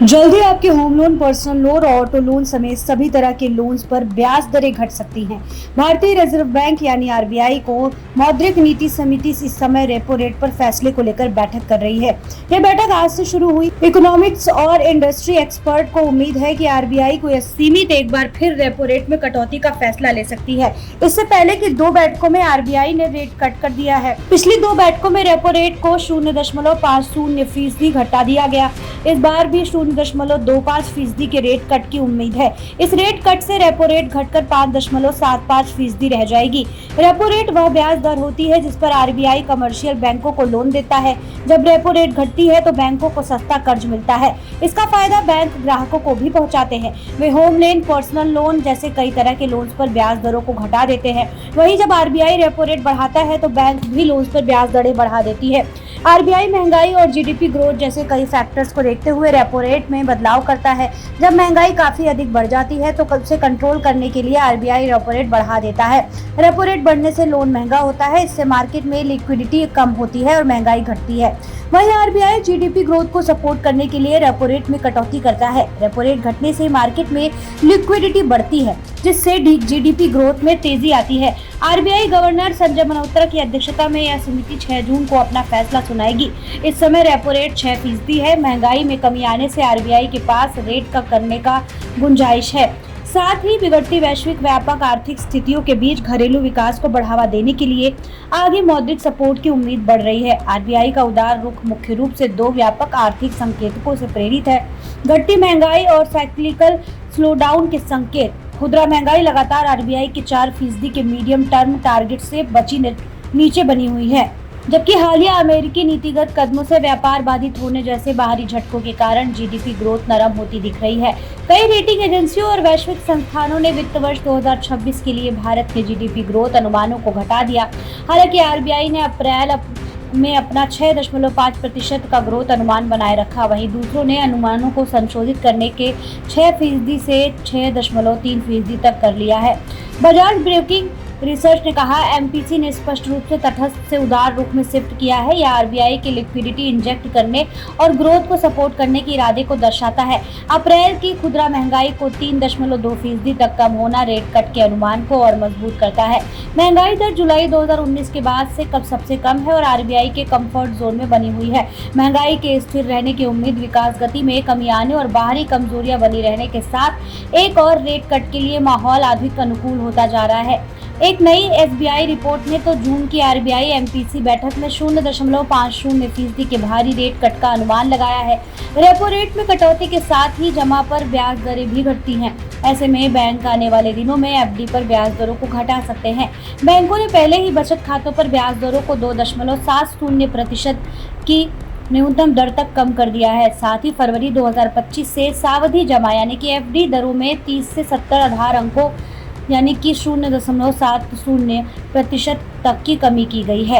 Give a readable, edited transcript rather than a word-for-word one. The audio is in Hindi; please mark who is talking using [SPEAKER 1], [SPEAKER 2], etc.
[SPEAKER 1] जल्दी आपके होम लोन, पर्सनल लोन और ऑटो लोन समेत सभी तरह के लोन्स पर ब्याज दरें घट सकती हैं। भारतीय रिजर्व बैंक यानी आरबीआई को मौद्रिक नीति समिति इस समय रेपो रेट पर फैसले को लेकर बैठक कर रही है। यह बैठक आज से शुरू हुई। इकोनॉमिक्स और इंडस्ट्री एक्सपर्ट को उम्मीद है कि आरबीआई को यह सीमित एक बार फिर रेपो रेट में कटौती का फैसला ले सकती है। इससे पहले की 2 बैठकों में आरबीआई ने रेट कट कर दिया है। पिछली 2 बैठकों में रेपो रेट को 0.50% घटा दिया गया। इस बार भी 0.25% के रेट कट की उम्मीद है। इस रेट कट से रेपो रेट घटकर 5.75% रह जाएगी। रेपो रेट वह ब्याज दर होती है जिस पर आरबीआई कमर्शियल बैंकों को लोन देता है। जब रेपो रेट घटती है तो बैंकों को सस्ता कर्ज मिलता है। इसका फायदा बैंक ग्राहकों को भी पहुंचाते हैं। वे होम लोन, पर्सनल लोन जैसे कई तरह के लोन्स पर ब्याज दरों को घटा देते हैं। वहीं जब आरबीआई रेपो रेट बढ़ाता है तो बैंक भी लोन्स पर ब्याज दरें बढ़ा देती है। आरबीआई महंगाई और जीडीपी ग्रोथ जैसे कई फैक्टर्स को देखते हुए रेपो रेट में बदलाव करता है। जब महंगाई काफी अधिक बढ़ जाती है तो उसे कंट्रोल करने के लिए आरबीआई रेपो रेट बढ़ा देता है। रेपो रेट बढ़ने से लोन महंगा होता है, इससे मार्केट में लिक्विडिटी कम होती है और महंगाई घटती है। वहीं आरबीआई जीडीपी ग्रोथ को सपोर्ट करने के लिए रेपो रेट में कटौती करता है। रेपो रेट घटने से मार्केट में लिक्विडिटी बढ़ती है, जिससे जीडीपी ग्रोथ में तेजी आती है। आरबीआई गवर्नर संजय मल्होत्रा की अध्यक्षता में यह समिति 6 जून को अपना फैसला सुनाएगी। इस समय रेपो रेट 6% है। महंगाई में कमी आने से आरबीआई के पास रेट कम करने का गुंजाइश है। साथ ही बिगड़ती वैश्विक व्यापक आर्थिक स्थितियों के बीच घरेलू विकास को बढ़ावा देने के लिए आगे मौद्रिक सपोर्ट की उम्मीद बढ़ रही है। आरबीआई का उदार रुख मुख्य रूप से 2 व्यापक आर्थिक संकेतकों से प्रेरित है: घटती महंगाई और साइक्लिकल स्लोडाउन के संकेत। खुदरा महंगाई लगातार आरबीआई के 4% के मीडियम टर्म टारगेट से नीचे बनी हुई है, जबकि हालिया अमेरिकी नीतिगत कदमों से व्यापार बाधित होने जैसे बाहरी झटकों के कारण जीडीपी ग्रोथ नरम होती दिख रही है। कई रेटिंग एजेंसियों और वैश्विक संस्थानों ने वित्त वर्ष 2026 के लिए भारत के जीडीपी ग्रोथ अनुमानों को घटा दिया। हालांकि आरबीआई ने अप्रैल में अपना 6.5% का ग्रोथ अनुमान बनाए रखा। वहीं दूसरों ने अनुमानों को संशोधित करने के 6% से 6.3% तक कर लिया है। बजाज ब्रोकिंग रिसर्च ने कहा, एमपीसी ने स्पष्ट रूप से तटस्थ से उदार रुख में शिफ्ट किया है। यह आरबीआई के लिक्विडिटी इंजेक्ट करने और ग्रोथ को सपोर्ट करने के इरादे को दर्शाता है। अप्रैल की खुदरा महंगाई को 3.2% तक कम होना रेट कट के अनुमान को और मजबूत करता है। महंगाई दर जुलाई 2019 के बाद से कब सबसे कम है और आरबीआई के कंफर्ट जोन में बनी हुई है। महंगाई के स्थिर रहने की उम्मीद, विकास गति में कमी आने और बाहरी कमजोरियां बनी रहने के साथ एक और रेट कट के लिए माहौल अधिक अनुकूल होता जा रहा है। एक नई एसबीआई रिपोर्ट ने तो जून की आरबीआई एमपीसी बैठक में 0.50% के भारी रेट कट का अनुमान लगाया है। रेपो रेट में कटौती के साथ ही जमा पर ब्याज दरें भी घटती हैं। ऐसे में बैंक आने वाले दिनों में एफडी पर ब्याज दरों को घटा सकते हैं। बैंकों ने पहले ही बचत खातों पर ब्याज दरों को 2.70% की न्यूनतम दर तक कम कर दिया है। साथ ही फरवरी 2025 से सावधि जमा यानी कि एफडी दरों में 30 से 70 आधार अंकों यानी कि 0.70% तक की कमी की गई है।